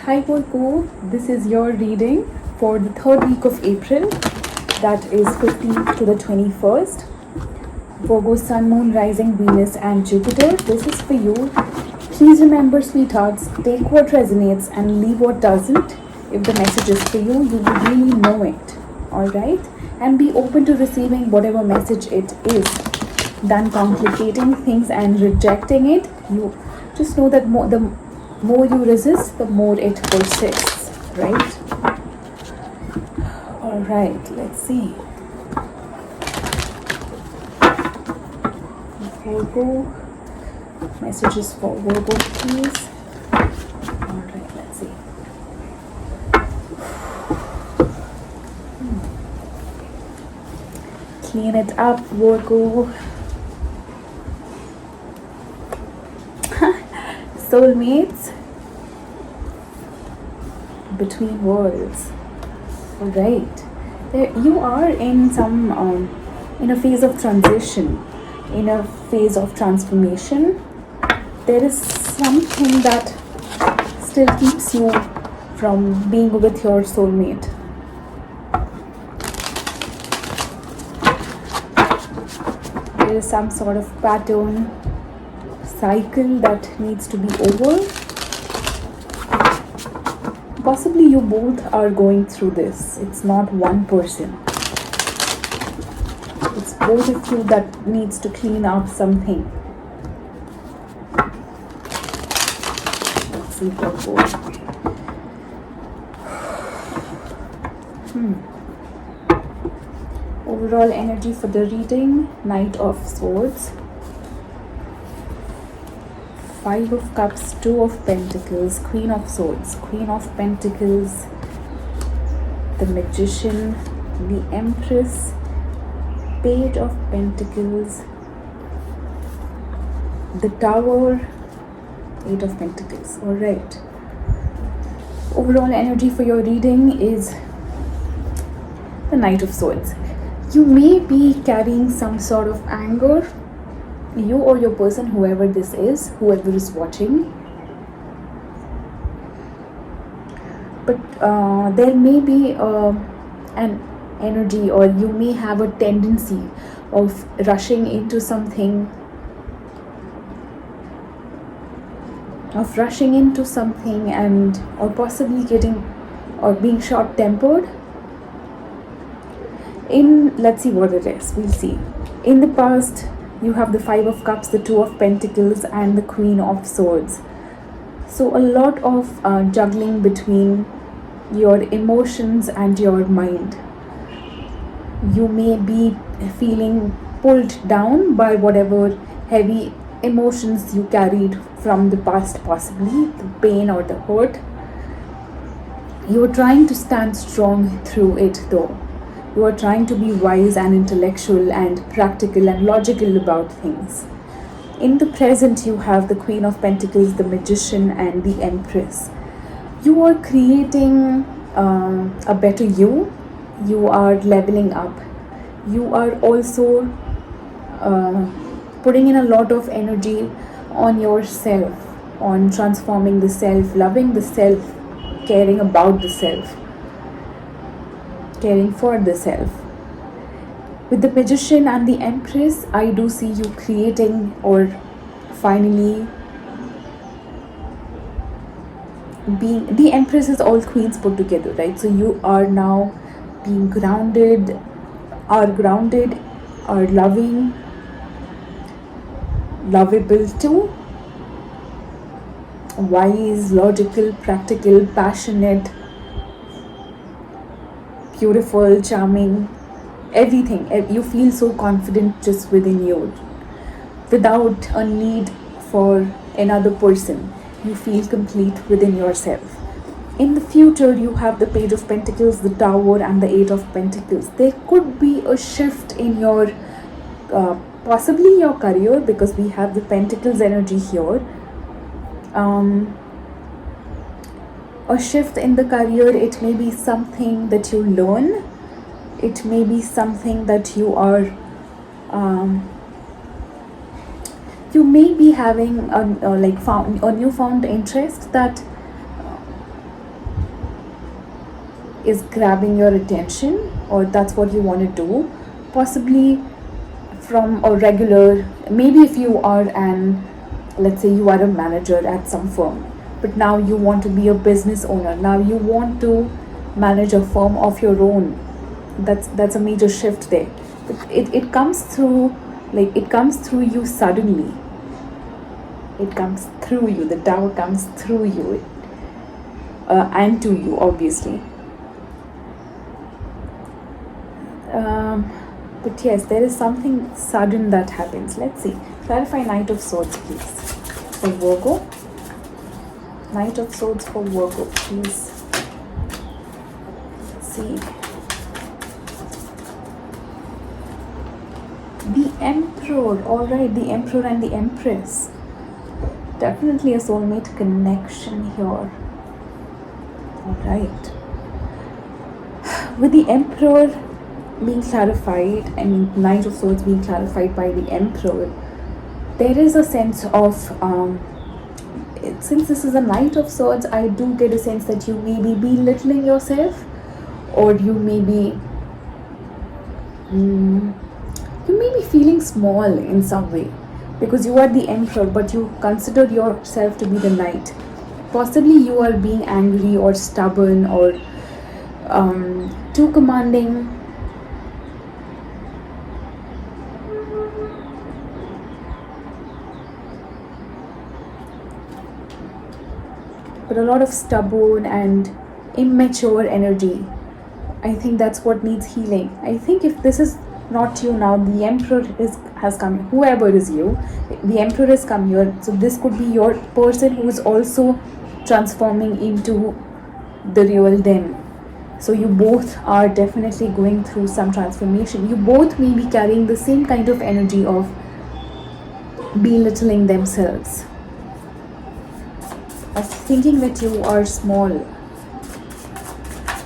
Hi Virgo, this is your reading for the third week of April, that is 15th to the 21st. Virgo, Sun, Moon, Rising, Venus and Jupiter, this is for you. Please remember, sweethearts, take what resonates and leave what doesn't. If the message is for you, you will really know it, alright? And be open to receiving whatever message it is. Than complicating things and rejecting it, you just know that the more you resist, the more it persists, right? All right, let's see. Virgo, messages for Virgo, please. All right, let's see. Clean it up, Virgo. Soulmates, between worlds. All right, there you are in some in a phase of transition, in a phase of transformation. There is something that still keeps you from being with your soulmate. There is some sort of pattern, cycle that needs to be over. Possibly you both are going through this. It's not one person. It's both of you that needs to clean up something. Let's see for both. Overall energy for the reading, Knight of Swords, Five of Cups, Two of Pentacles, Queen of Swords, Queen of Pentacles, the Magician, the Empress, Page of Pentacles, the Tower, Eight of Pentacles. All right. Overall energy for your reading is the Knight of Swords. You may be carrying some sort of anger, you or your person, whoever this is, whoever is watching, but there may be an energy, or you may have a tendency of rushing into something, and or possibly getting or being short-tempered. Let's see what it is. We'll see. In the past, you have the Five of Cups, the Two of Pentacles and the Queen of Swords. So a lot of juggling between your emotions and your mind. You may be feeling pulled down by whatever heavy emotions you carried from the past, possibly the pain or the hurt. You're trying to stand strong through it though. You are trying to be wise and intellectual and practical and logical about things. In the present, you have the Queen of Pentacles, the Magician and the Empress. You are creating a better you. You are leveling up. You are also putting in a lot of energy on yourself, on transforming the self, loving the self, caring about the self, caring for the self. With the Magician and the Empress, I do see you creating, or finally being, the Empress is all queens put together, right? So you are now being grounded, are loving, lovable too, wise, logical, practical, passionate, beautiful, charming, everything. You feel so confident just within you, without a need for another person. You feel complete within yourself. In the future, you have the Page of Pentacles, the Tower and the Eight of Pentacles. There could be a shift in your possibly your career, because we have the Pentacles energy here. A shift in the career. It may be something that you learn. It may be something that you are you may be having a newfound interest that is grabbing your attention, or that's what you want to do, possibly from a regular, maybe if you are an, let's say you are a manager at some firm, but now you want to be a business owner, now you want to manage a firm of your own. That's a major shift there. But it comes through, like it comes through you suddenly. It comes through you, the Tao comes through you, and to you, obviously. But yes, there is something sudden that happens. Let's see. Clarify Knight of Swords, please, for Virgo. Knight of Swords for Virgo, please. Let's see. The Emperor. Alright, the Emperor and the Empress. Definitely a soulmate connection here. Alright. With the Emperor being clarified and Knight of Swords being clarified by the Emperor, there is a sense of, since this is a Knight of Swords, I do get a sense that you may be belittling yourself, or you may be feeling small in some way, because you are the Emperor but you consider yourself to be the Knight. Possibly you are being angry or stubborn or too commanding. But a lot of stubborn and immature energy. I think that's what needs healing. I think if this is not you now, the Emperor has come. Whoever is you, the Emperor has come here. So this could be your person who is also transforming into the real them. So you both are definitely going through some transformation. You both may be carrying the same kind of energy of belittling themselves, of thinking that you are small.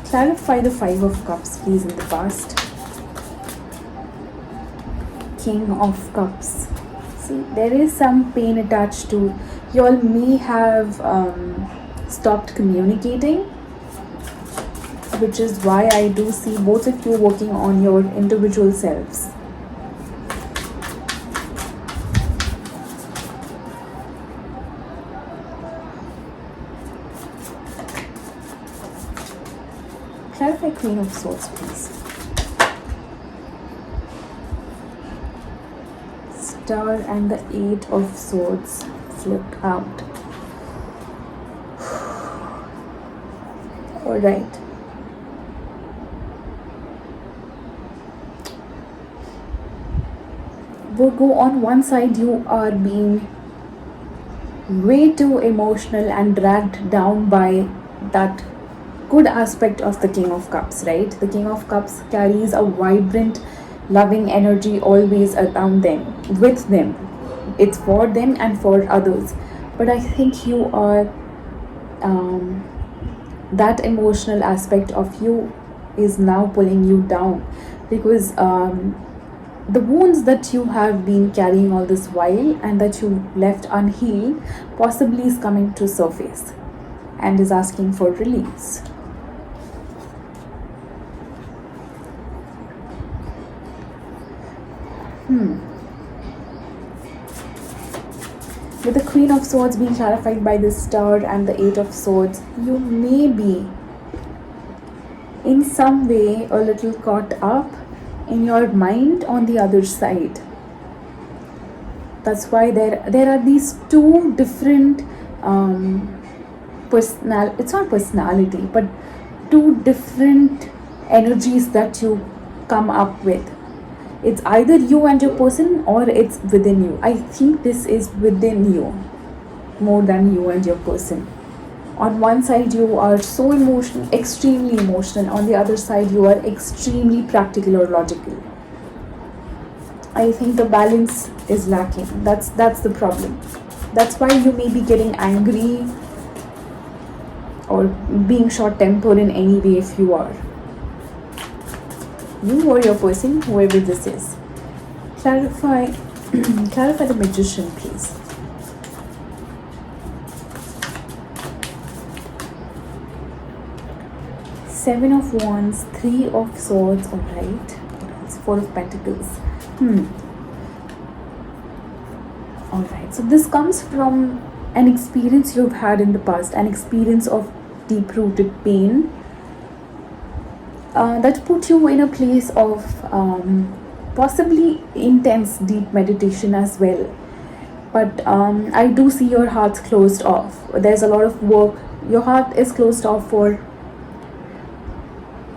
Clarify the Five of Cups, please, in the past. King of Cups. See, there is some pain attached to, you all may have stopped communicating, which is why I do see both of you working on your individual selves. Clarify Queen of Swords, please. Star and the Eight of Swords flipped out. Alright. Virgo, on one side you are being way too emotional and dragged down by that good aspect of the King of Cups, right? The King of Cups carries a vibrant, loving energy always around them, with them. It's for them and for others. But I think you are, that emotional aspect of you is now pulling you down, because the wounds that you have been carrying all this while and that you left unhealed possibly is coming to surface and is asking for release. With the Queen of Swords being clarified by the Star and the Eight of Swords, you may be in some way a little caught up in your mind on the other side. That's why there are these two different it's not personality, but two different energies that you come up with. It's either you and your person, or it's within you. I think this is within you more than you and your person. On one side you are so emotional, extremely emotional. On the other side you are extremely practical or logical. I think the balance is lacking. That's the problem. That's why you may be getting angry or being short-tempered in any way if you are. You or your person, whoever this is. Clarify the Magician, please. Seven of Wands, Three of Swords, alright. What else? Four of Pentacles. Alright, so this comes from an experience you've had in the past, an experience of deep-rooted pain that put you in a place of possibly intense deep meditation as well. But I do see your heart's closed off. There's a lot of work. Your heart is closed off for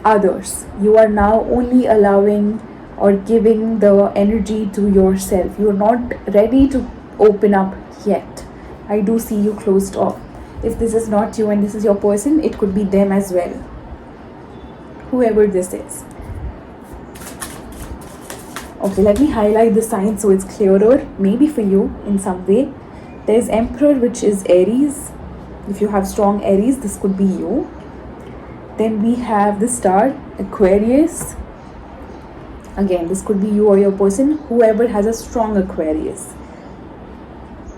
others. You are now only allowing or giving the energy to yourself. You're not ready to open up yet. I do see you closed off. If this is not you and this is your person, it could be them as well. Whoever this is. Okay, let me highlight the sign so it's clearer, maybe for you in some way. There's Emperor, which is Aries. If you have strong Aries, this could be you. Then we have the Star, Aquarius. Again, this could be you or your person, whoever has a strong Aquarius.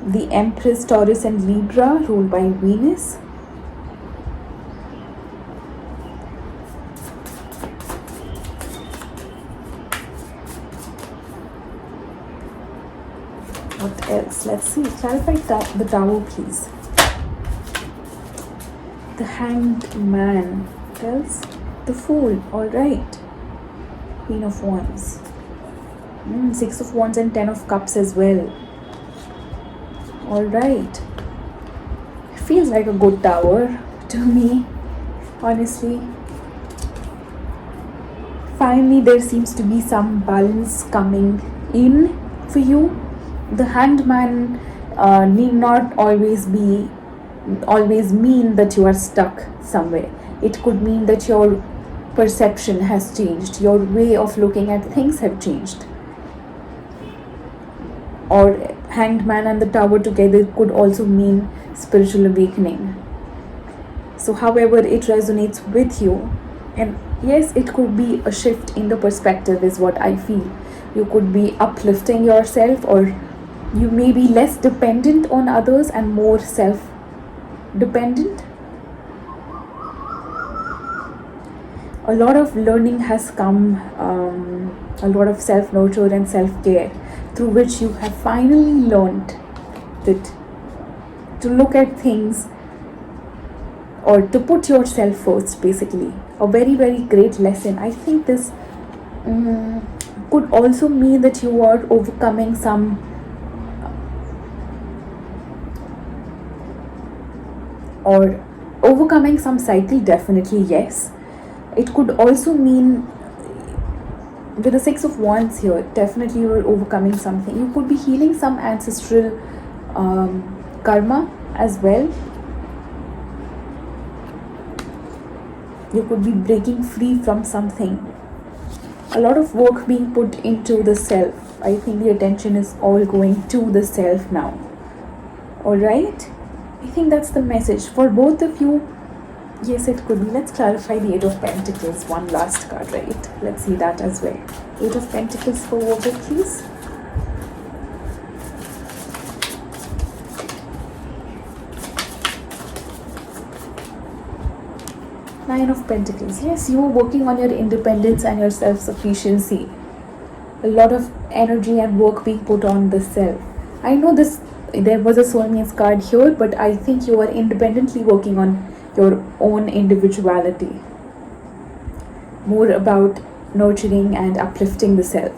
The Empress, Taurus and Libra, ruled by Venus. What else? Let's see. Clarify the Tower, please. The Hanged Man tells the Fool. All right. Queen of Wands. Six of Wands and 10 of Cups as well. All right. Feels like a good tower to me, honestly. Finally, there seems to be some balance coming in for you. The Hanged Man need not always mean that you are stuck somewhere. It could mean that your perception has changed, your way of looking at things have changed. Or Hanged Man and the Tower together could also mean spiritual awakening. So however it resonates with you, and yes, it could be a shift in the perspective is what I feel. You could be uplifting yourself, or you may be less dependent on others and more self-dependent. A lot of learning has come, a lot of self-nurture and self-care, through which you have finally learned that to look at things or to put yourself first, basically. A very, very great lesson. I think this could also mean that you are overcoming some cycle, definitely, yes. It could also mean, with the Six of Wands here, definitely you are overcoming something. You could be healing some ancestral karma as well. You could be breaking free from something. A lot of work being put into the self. I think the attention is all going to the self now. Alright? I think that's the message for both of you. Yes, it could be. Let's clarify the Eight of Pentacles. One last card, right? Let's see that as well. Eight of Pentacles for Virgo, please. Nine of Pentacles. Yes, you are working on your independence and your self-sufficiency. A lot of energy and work being put on the self. I know there was a soulmates card here, but I think you are independently working on your own individuality. More about nurturing and uplifting the self.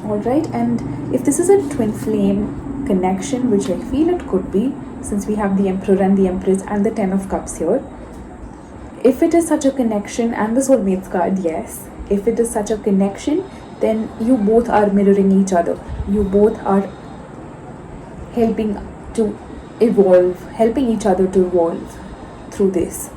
Alright, and if this is a twin flame connection, which I feel it could be, since we have the Emperor and the Empress and the 10 of Cups here. If it is such a connection, and the soulmates card, yes. If it is such a connection, then you both are mirroring each other. You both are helping to evolve, helping each other to evolve through this.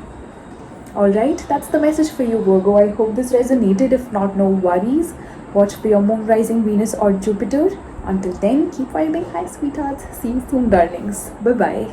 Alright, that's the message for you, Virgo. I hope this resonated. If not, no worries. Watch for your moon, rising, Venus or Jupiter. Until then, keep vibing high, sweethearts. See you soon, darlings. Bye-bye.